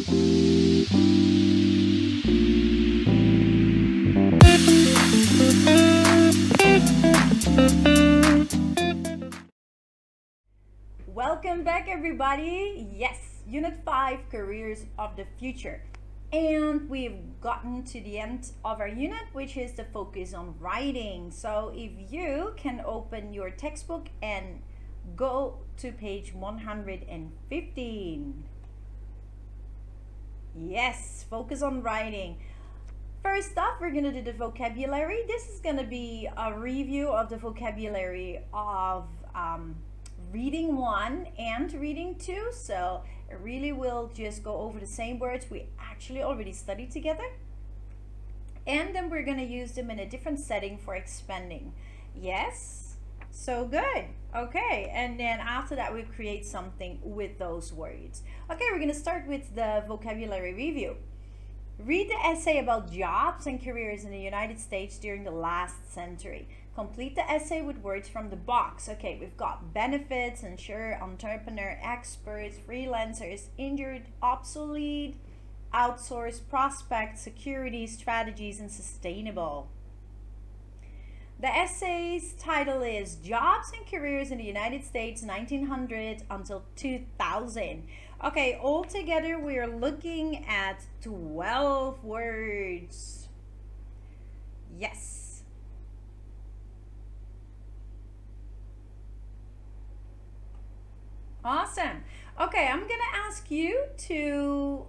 Welcome back, everybody. Yes, Unit 5, Careers of the Future. And we've gotten to the end of our unit, which is the focus on writing. So if you can open your textbook and go to page 115. Yes, focus on writing. First off, we're going to do the vocabulary. This is going to be a review of the vocabulary of reading 1 and reading 2. So it really will just go over the same words we actually already studied together. And then we're going to use them in a different setting for expanding. Yes? So good. Okay, and then after that we create something with those words. Okay, we're going to start with the vocabulary review. Read the essay about jobs and careers in the United States during the last century. Complete the essay with words from the box. Okay, we've got benefits, insurer, entrepreneur, experts, freelancers, injured, obsolete, outsourced, prospect, security, strategies, and sustainable. The essay's title is Jobs and Careers in the United States 1900 until 2000. Okay, altogether we are looking at 12 words. Yes. Awesome. Okay, I'm gonna ask you to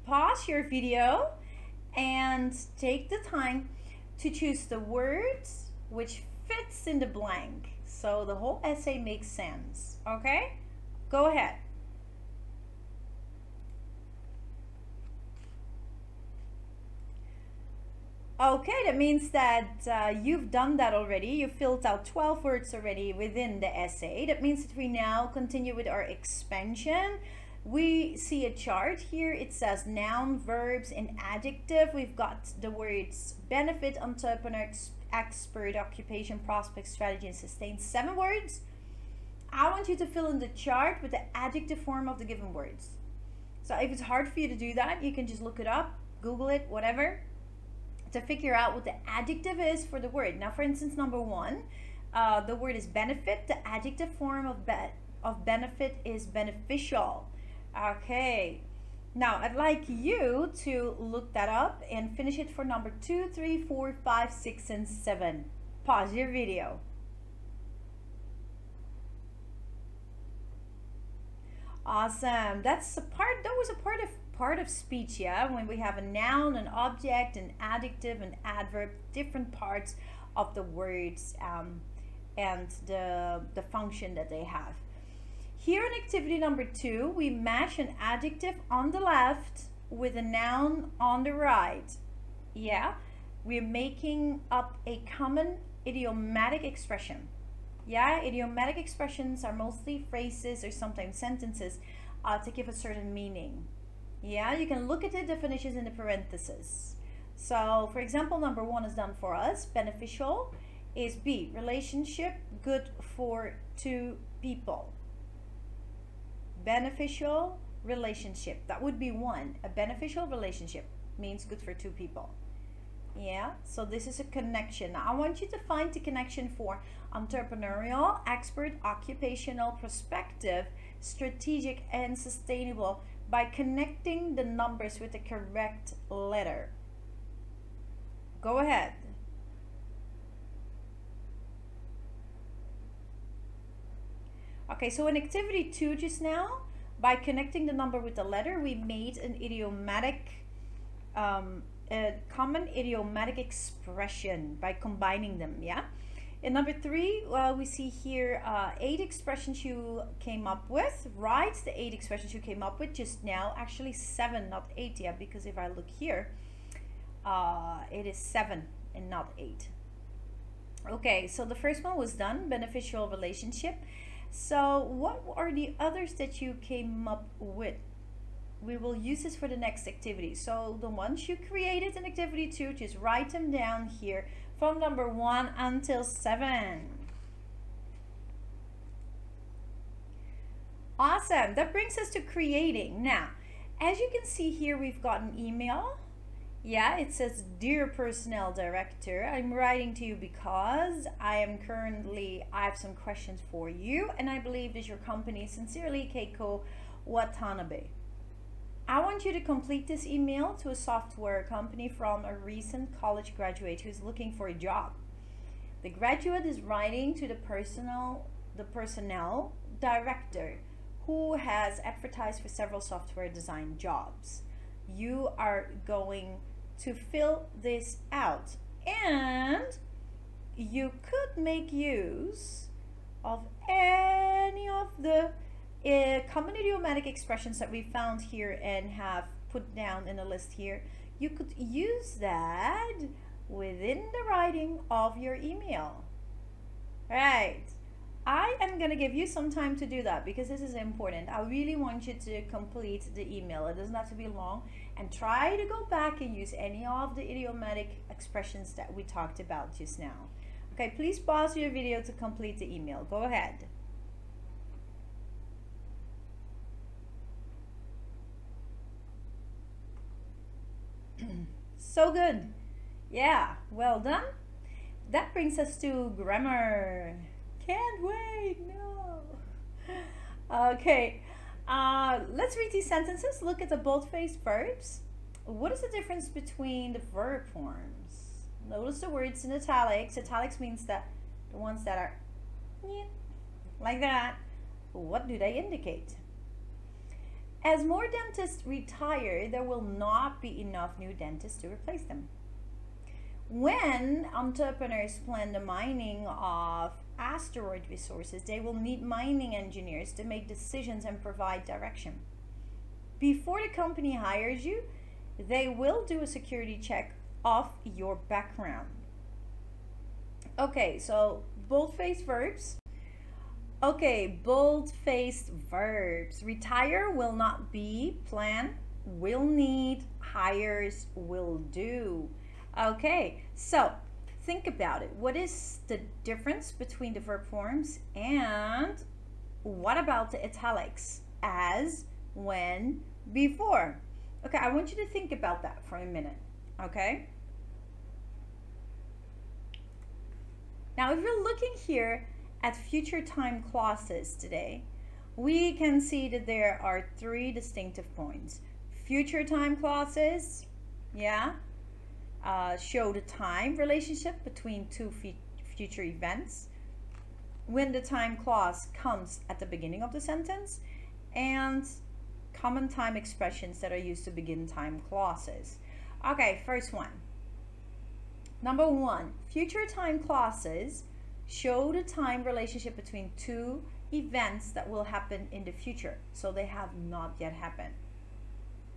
pause your video and take the time to choose the words which fits in the blank so the whole essay makes sense. Okay, go ahead. Okay, that means that you've done that already. You filled out 12 words already within the essay. That means that we now continue with our expansion. We see a chart here. It says noun, verbs, and adjective. We've got the words benefit, entrepreneur, expert, occupation, prospect, strategy, and sustain. 7 words. I want you to fill in the chart with the adjective form of the given words. So if it's hard for you to do that, you can just look it up, Google it, whatever, to figure out what the adjective is for the word. Now, for instance, number 1, the word is benefit. The adjective form of benefit is beneficial. Okay, now I'd like you to look that up and finish it for number 2, 3, 4, 5, 6, and 7. Pause your video. Awesome. That's a part. That was a part of speech, yeah. When we have a noun, an object, an adjective, an adverb, different parts of the words and the function that they have. Here in activity number 2, we match an adjective on the left with a noun on the right. Yeah, we're making up a common idiomatic expression. Yeah, idiomatic expressions are mostly phrases or sometimes sentences to give a certain meaning. Yeah, you can look at the definitions in the parentheses. So, for example, number 1 is done for us. Beneficial is B, relationship good for 2 people. Beneficial relationship, that would be 1. A beneficial relationship means good for 2 people. Yeah, so this is a connection. Now I want you to find the connection for entrepreneurial, expert, occupational, prospective, strategic, and sustainable by connecting the numbers with the correct letter. Go ahead. Okay, so in activity 2 just now, by connecting the number with the letter, we made an idiomatic, a common idiomatic expression by combining them, yeah? In number 3, we see here 8 expressions you came up with. Write the 8 expressions you came up with just now. Actually 7, not 8, yeah, because if I look here, it is 7 and not 8. Okay, so the first one was done, beneficial relationship. So what are the others that you came up with? We will use this for the next activity. So the ones you created in activity 2, just write them down here from number 1 until 7. Awesome. That brings us to creating. Now, As you can see here, we've got an email. Yeah, it says, Dear Personnel Director, I'm writing to you because I have some questions for you, and I believe that your company is sincerely Keiko Watanabe. I want you to complete this email to a software company from a recent college graduate who's looking for a job. The graduate is writing to the personnel director who has advertised for several software design jobs. You are going to fill this out, and you could make use of any of the common idiomatic expressions that we found here and have put down in a list here. You could use that within the writing of your email. Right. I am going to give you some time to do that because this is important. I really want you to complete the email. It doesn't have to be long, and try to go back and use any of the idiomatic expressions that we talked about just now. Okay, please pause your video to complete the email. Go ahead. So good. Yeah, well done. That brings us to grammar. Can't wait, no. Okay, let's read these sentences. Look at the bold-faced verbs. What is the difference between the verb forms? Notice the words in italics. Italics means that the ones that are like that. What do they indicate? As more dentists retire, there will not be enough new dentists to replace them. When entrepreneurs plan the mining of asteroid resources, they will need mining engineers to make decisions and provide direction. Before the company hires you, they will do a security check of your background. Okay, so bold-faced verbs. Okay, bold-faced verbs. Retire will not be, plan, will need, hires, will do. Okay, so think about it. What is the difference between the verb forms, and what about the italics? As, when, before. Okay, I want you to think about that for a minute, okay? Now, if you're looking here at future time clauses today, we can see that there are three distinctive points. Future time clauses, yeah, show the time relationship between two future events, when the time clause comes at the beginning of the sentence, and common time expressions that are used to begin time clauses. Okay, first one. Number one, future time clauses show the time relationship between two events that will happen in the future, so they have not yet happened.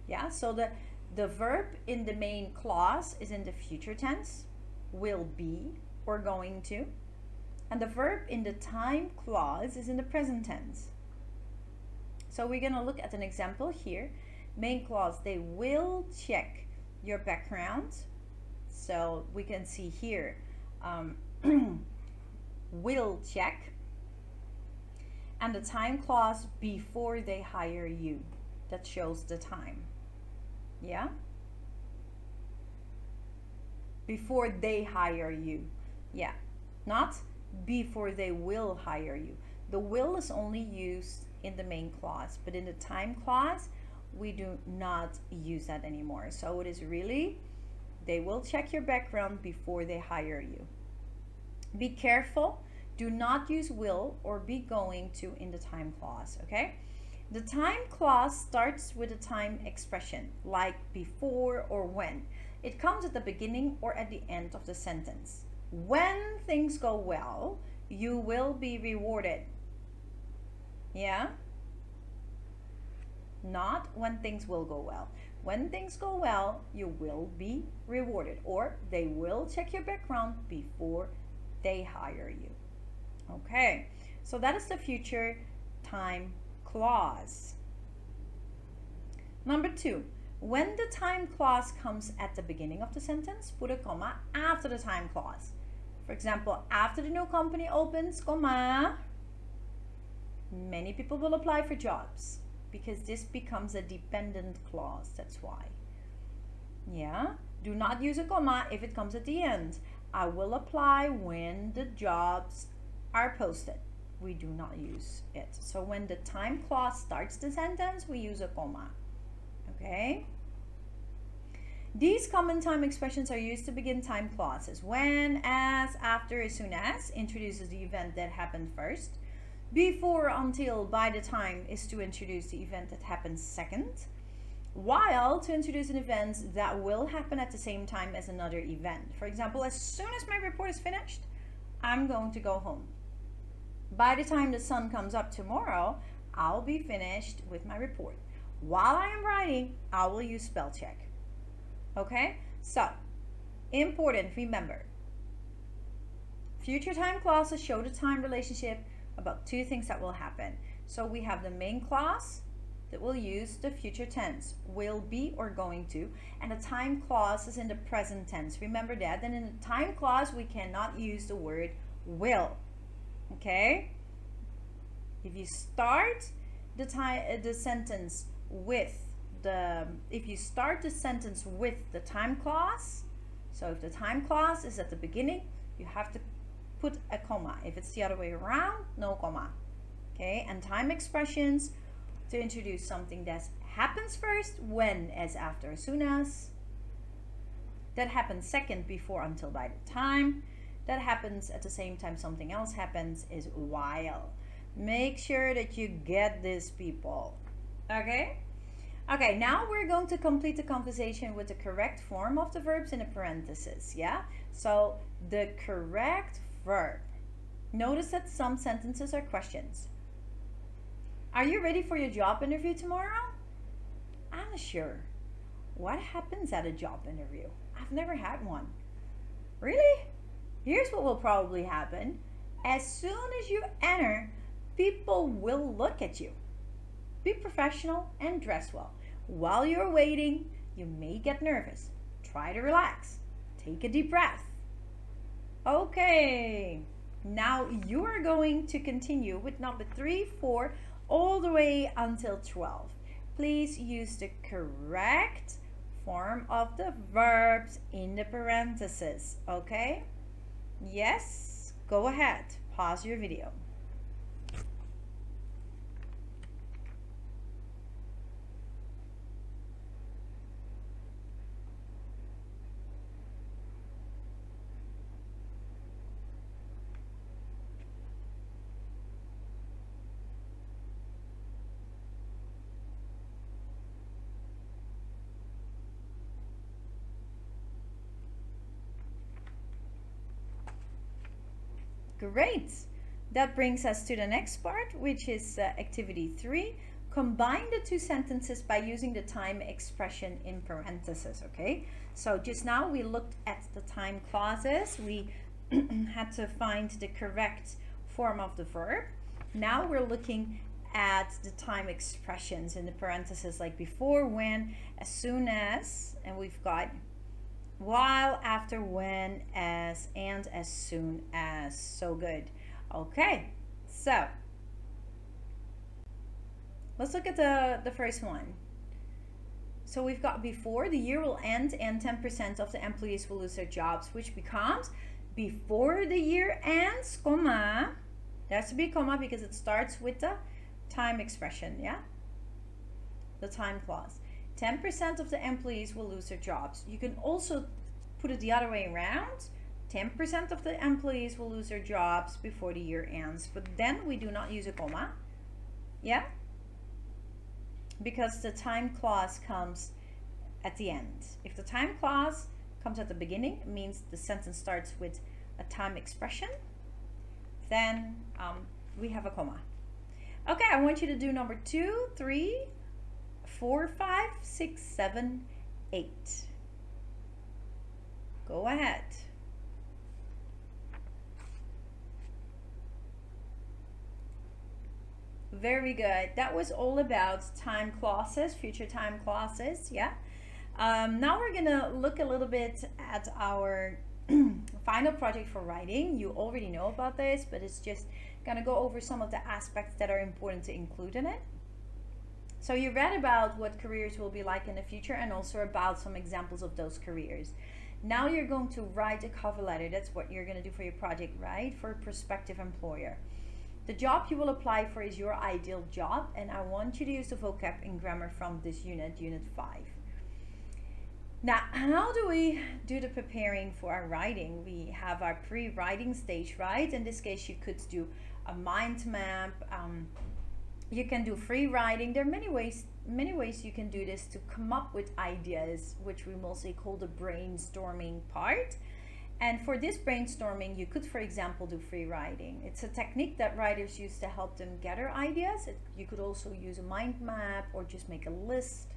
Yeah, so the verb in the main clause is in the future tense, will be or going to, and the verb in the time clause is in the present tense. So we're going to look at an example here. Main clause, they will check your background. So we can see here, will check, and the time clause, before they hire you. That shows the time. Yeah? Before they hire you. Yeah. Not before they will hire you. The will is only used in the main clause, but in the time clause, we do not use that anymore. So it is really, they will check your background before they hire you. Be careful. Do not use will or be going to in the time clause, okay? The time clause starts with a time expression, like before or when. It comes at the beginning or at the end of the sentence. When things go well, you will be rewarded. Yeah? Not when things will go well. When things go well, you will be rewarded, or they will check your background before they hire you. Okay, so that is the future time clause. Number two, when the time clause comes at the beginning of the sentence, put a comma after the time clause. For example, after the new company opens, comma, many people will apply for jobs. because this becomes a dependent clause. That's why. Yeah, do not use a comma if it comes at the end. I will apply when the jobs are posted. We do not use it. So when the time clause starts the sentence, we use a comma. Okay? These common time expressions are used to begin time clauses. When, as, after, as soon as introduces the event that happened first. Before, until, by the time is to introduce the event that happens second. While to introduce an event that will happen at the same time as another event. For example, as soon as my report is finished, I'm going to go home. By the time the sun comes up tomorrow, I'll be finished with my report. While I am writing, I will use spell check. Okay, so important, remember. Future time clauses show the time relationship about two things that will happen. So we have the main clause that will use the future tense, will be or going to, and the time clause is in the present tense. Remember that. Then in the time clause, we cannot use the word will. Okay? If you start the sentence with the time clause, so if the time clause is at the beginning, you have to put a comma. If it's the other way around, no comma. Okay? And time expressions to introduce something that happens first, when, as, after, as soon as. That happens second, before, until, by the time. That happens at the same time something else happens is while. Make sure that you get this, people. Okay? Okay, now we're going to complete the conversation with the correct form of the verbs in the parentheses. Yeah? So the correct verb. Notice that some sentences are questions. Are you ready for your job interview tomorrow? I'm not sure. What happens at a job interview? I've never had one. Really? Here's what will probably happen. As soon as you enter, people will look at you. Be professional and dress well. While you're waiting, you may get nervous. Try to relax. Take a deep breath. Okay. Now you are going to continue with number 3, 4, all the way until 12. Please use the correct form of the verbs in the parentheses. Okay? Yes, go ahead. Pause your video. Great. That brings us to the next part, which is activity 3. Combine the two sentences by using the time expression in parentheses. Okay, so just now we looked at the time clauses. We had to find the correct form of the verb. Now we're looking at the time expressions in the parentheses, like before, when, as soon as, and we've got while, after, when, as, and as soon as. So good. Okay, so let's look at the first one. So we've got before, the year will end and 10% of the employees will lose their jobs, which becomes before the year ends, comma, there has to be a comma because it starts with the time expression, yeah? The time clause. 10% of the employees will lose their jobs. You can also put it the other way around. 10% of the employees will lose their jobs before the year ends. But then we do not use a comma. Yeah? Because the time clause comes at the end. If the time clause comes at the beginning, it means the sentence starts with a time expression. Then we have a comma. Okay, I want you to do number 2, 3, 4, 5, 6, 7, 8. Go ahead. Very good. That was all about time clauses, future time clauses. Yeah. Now we're gonna look a little bit at our final project for writing. You already know about this, but it's just gonna go over some of the aspects that are important to include in it. So you read about what careers will be like in the future and also about some examples of those careers. Now you're going to write a cover letter. That's what you're going to do for your project, right? For a prospective employer. The job you will apply for is your ideal job, and I want you to use the vocab and grammar from this unit, Unit 5. Now, how do we do the preparing for our writing? We have our pre-writing stage, right? In this case, you could do a mind map. You can do free writing. There are many ways you can do this to come up with ideas, which we mostly call the brainstorming part. And for this brainstorming, you could, for example, do free writing. It's a technique that writers use to help them gather ideas. You could also use a mind map or just make a list.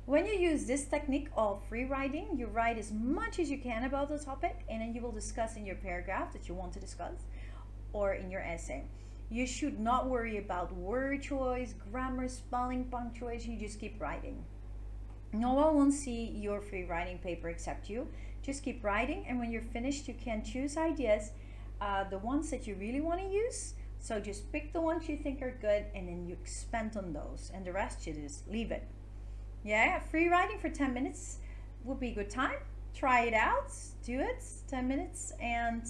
When you use this technique of free writing, you write as much as you can about the topic, and then you will discuss in your paragraph that you want to discuss or in your essay. You should not worry about word choice, grammar, spelling, punctuation. You just keep writing. No one will see your free writing paper except you. Just keep writing, and when you're finished, you can choose ideas, the ones that you really want to use. So just pick the ones you think are good, and then you expand on those, and the rest you just leave it. Yeah, free writing for 10 minutes would be a good time. Try it out, do it, 10 minutes, and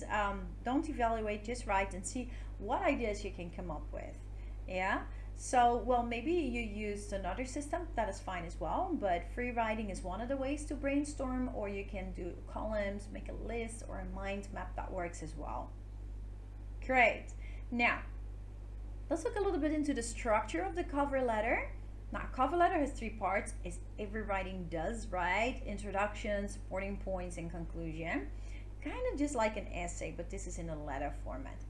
don't evaluate, just write and see what ideas you can come up with. Yeah, so, well, maybe you used another system, that is fine as well, but free writing is one of the ways to brainstorm, or you can do columns, make a list, or a mind map, that works as well. Great. Now, let's look a little bit into the structure of the cover letter. Now, cover letter has 3 parts, as every writing does, right? Introduction, supporting points, and conclusion. Kind of just like an essay, but this is in a letter format.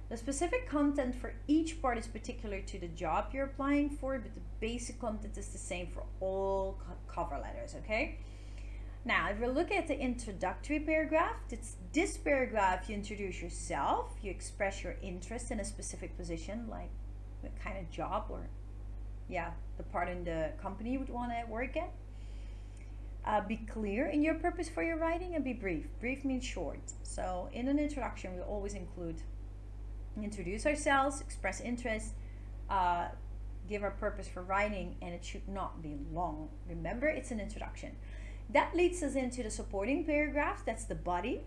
The specific content for each part is particular to the job you're applying for, but the basic content is the same for all cover letters, okay? Now, if we look at the introductory paragraph, it's this paragraph you introduce yourself, you express your interest in a specific position, like what kind of job or, yeah, the part in the company you would want to work in. Be clear in your purpose for your writing, and be brief. Brief means short. So in an introduction, we always introduce ourselves, express interest, give our purpose for writing, and it should not be long. Remember, it's an introduction. That leads us into the supporting paragraph. That's the body.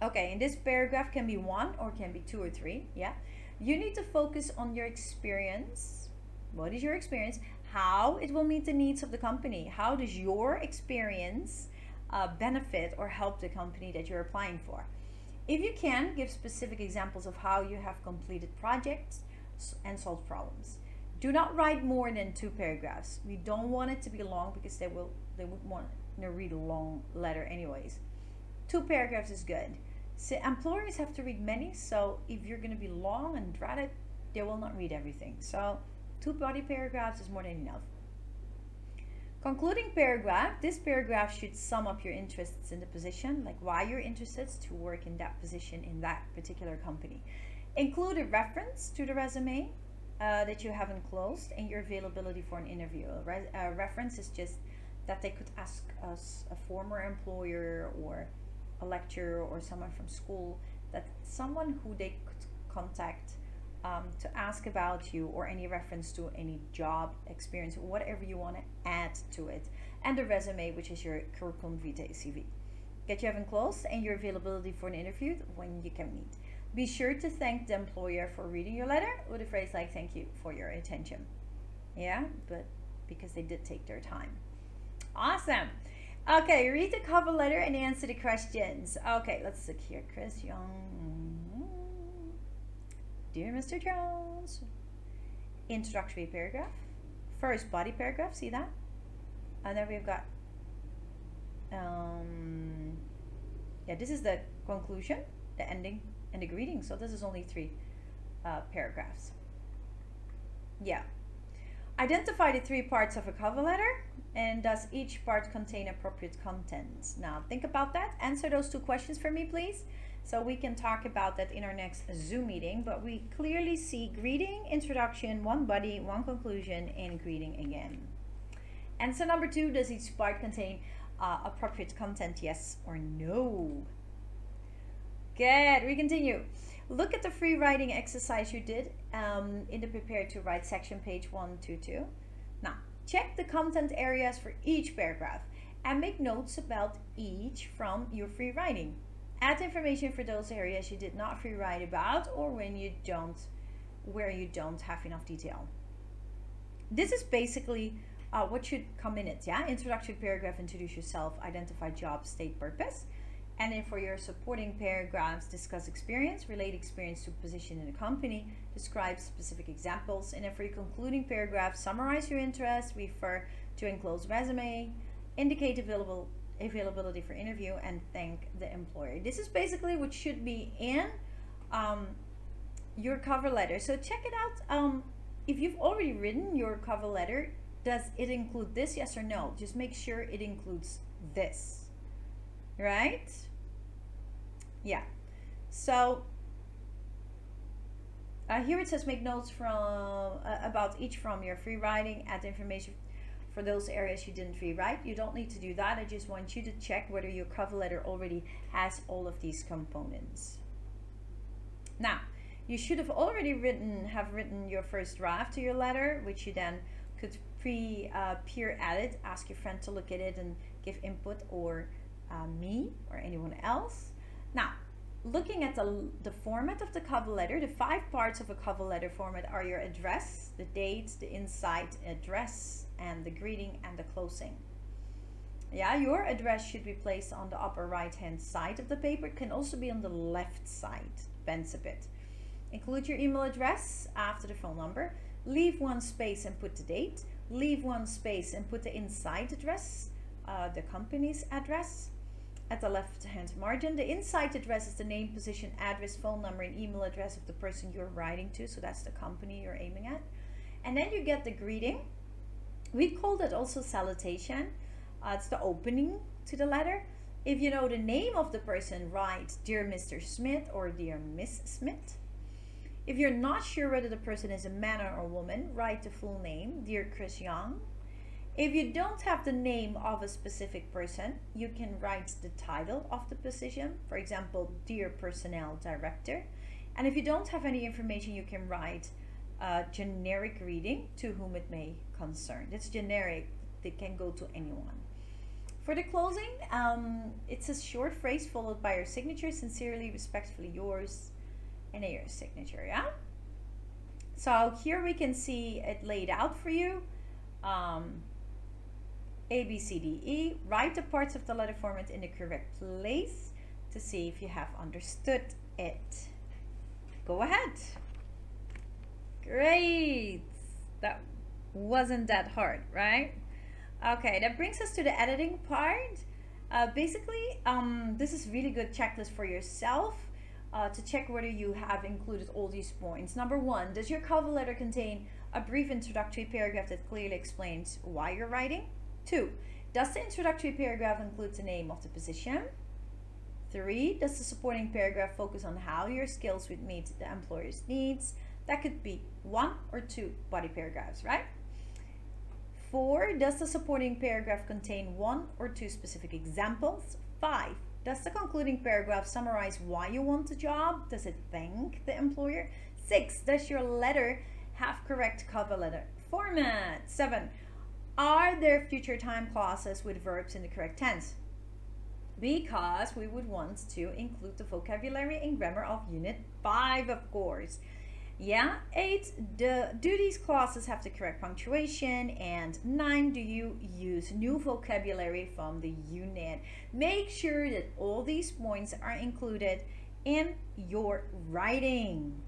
Okay, and this paragraph can be 1 or can be 2 or 3. Yeah, you need to focus on your experience. What is your experience? How it will meet the needs of the company. How does your experience benefit or help the company that you're applying for? If you can, give specific examples of how you have completed projects and solved problems. Do not write more than 2 paragraphs. We don't want it to be long because they would want to read a long letter anyways. 2 paragraphs is good. So employers have to read many, so if you're going to be long and dread it, they will not read everything. So 2 body paragraphs is more than enough. Concluding paragraph. This paragraph should sum up your interests in the position, like why you're interested to work in that position in that particular company. Include a reference to the resume that you haven't closed and your availability for an interview. A reference is just that they could ask us, a former employer or a lecturer or someone from school, that someone who they could contact to ask about you, or any reference to any job experience, whatever you want to add to it. And the resume, which is your curriculum vitae CV. Get you haven't closed and your availability for an interview when you can meet. Be sure to thank the employer for reading your letter with a phrase like "thank you for your attention." Yeah, but because they did take their time. Awesome. Okay, read the cover letter and answer the questions. Okay, let's look here. Chris Young. Dear Mr. Jones. Introductory paragraph. First body paragraph, see that? And then we've got, yeah, this is the conclusion, the ending, and the greeting. So this is only 3 paragraphs. Yeah. Identify the 3 parts of a cover letter, and does each part contain appropriate contents? Now think about that. Answer those 2 questions for me, please. So we can talk about that in our next Zoom meeting, but we clearly see greeting, introduction, 1 body, 1 conclusion, and greeting again. Answer number 2, does each part contain appropriate content, yes or no? Good, we continue. Look at the free writing exercise you did in the Prepare to Write section, page 122. Now, check the content areas for each paragraph and make notes about each from your free writing. Add information for those areas you did not free write about or where you don't have enough detail. This is basically what should come in it, yeah? Introductory paragraph, introduce yourself, identify job, state purpose. And then for your supporting paragraphs, discuss experience, relate experience to position in a company, describe specific examples. And then for your concluding paragraph, summarize your interests, refer to enclosed resume, indicate availability for interview, and thank the employer. This is basically what should be in your cover letter. So check it out. If you've already written your cover letter, does it include this? Yes or no? Just make sure it includes this, right? Yeah. So here it says make notes from about each from your free writing, add information for those areas you didn't rewrite. You don't need to do that. I just want you to check whether your cover letter already has all of these components. Now, you should have already written your first draft to your letter, which you then could peer edit, ask your friend to look at it and give input, or me or anyone else. Now, looking at the format of the cover letter, the 5 parts of a cover letter format are your address, the date, the inside address, and the greeting and the closing. Yeah, your address should be placed on the upper right hand side of the paper. It can also be on the left side, depends a bit. Include your email address after the phone number. Leave 1 space and put the date. Leave 1 space and put the inside address, the company's address. At the left hand margin, the inside address is the name, position, address, phone number, and email address of the person you're writing to. So that's the company you're aiming at. And then you get the greeting. We call that also salutation. It's the opening to the letter. If you know the name of the person, write Dear Mr. Smith or Dear Miss Smith. If you're not sure whether the person is a man or a woman, write the full name, Dear Chris Young. If you don't have the name of a specific person, you can write the title of the position, for example, Dear Personnel Director. And if you don't have any information, you can write a generic greeting to whom it may concern. It's generic, it can go to anyone. For the closing, it's a short phrase followed by your signature, sincerely, respectfully yours, and your signature, yeah? So here we can see it laid out for you. A, B, C, D, E. Write the parts of the letter format in the correct place to see if you have understood it. Go ahead. Great. That wasn't that hard, right? Okay, that brings us to the editing part. Basically, this is really good checklist for yourself to check whether you have included all these points. Number 1, does your cover letter contain a brief introductory paragraph that clearly explains why you're writing? 2, does the introductory paragraph include the name of the position? 3, does the supporting paragraph focus on how your skills would meet the employer's needs? That could be 1 or 2 body paragraphs, right? 4, does the supporting paragraph contain 1 or 2 specific examples? 5, does the concluding paragraph summarize why you want the job? Does it thank the employer? 6, does your letter have correct cover letter format? 7, are there future time clauses with verbs in the correct tense? Because we would want to include the vocabulary and grammar of Unit 5, of course. Yeah. 8, do these clauses have the correct punctuation? And 9, do you use new vocabulary from the unit? Make sure that all these points are included in your writing.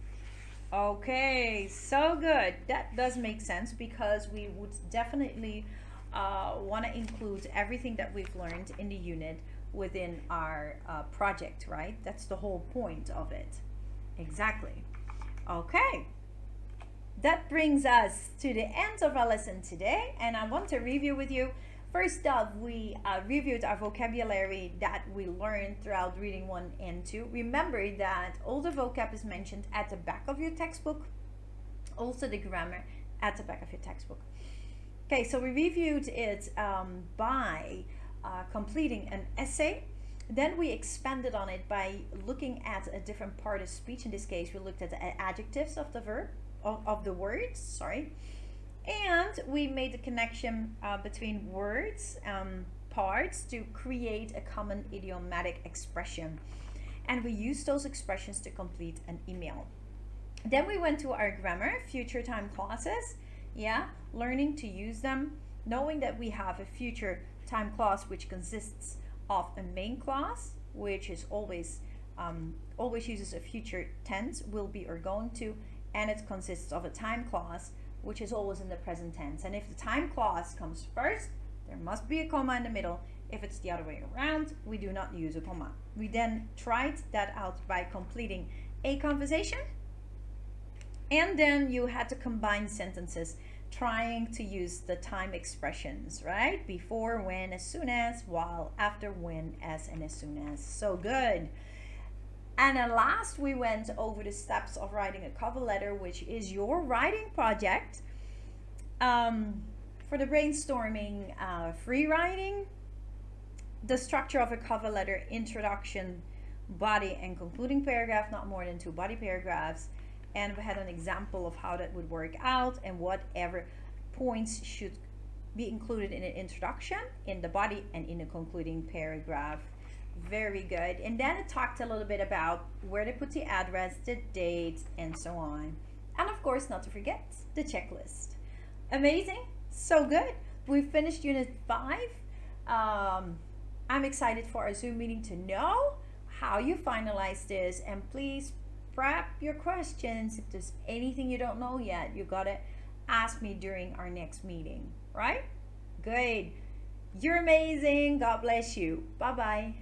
Okay, so good. That does make sense because we would definitely want to include everything that we've learned in the unit within our project, right? That's the whole point of it. Exactly. Okay, that brings us to the end of our lesson today, and I want to review with you. First up, we reviewed our vocabulary that we learned throughout reading 1 and 2. Remember that all the vocab is mentioned at the back of your textbook, also the grammar at the back of your textbook. Okay, so we reviewed it by completing an essay. Then we expanded on it by looking at a different part of speech. In this case, we looked at the adjectives of the verb, of the words, sorry. And we made the connection between words, parts, to create a common idiomatic expression. And we used those expressions to complete an email. Then we went to our grammar, future time clauses. Yeah, learning to use them, knowing that we have a future time clause which consists of a main clause, which is always uses a future tense, will be or going to, and it consists of a time clause, which is always in the present tense. And if the time clause comes first, there must be a comma in the middle. If it's the other way around, we do not use a comma. We then tried that out by completing a conversation, and then you had to combine sentences trying to use the time expressions, right? Before, when, as soon as, while, after, when, as, and as soon as. So good. And then last, we went over the steps of writing a cover letter, which is your writing project. For the brainstorming, free writing, the structure of a cover letter: introduction, body, and concluding paragraph, not more than 2 body paragraphs. And we had an example of how that would work out, and whatever points should be included in an introduction, in the body, and in the concluding paragraph. Very good. And then it talked a little bit about where to put the address, the date, and so on. And of course, not to forget the checklist. Amazing. So good. We finished unit 5. I'm excited for our Zoom meeting to know how you finalize this, and please prep your questions. If there's anything you don't know yet, you gotta ask me during our next meeting, right? Good. You're amazing. God bless you. Bye-bye.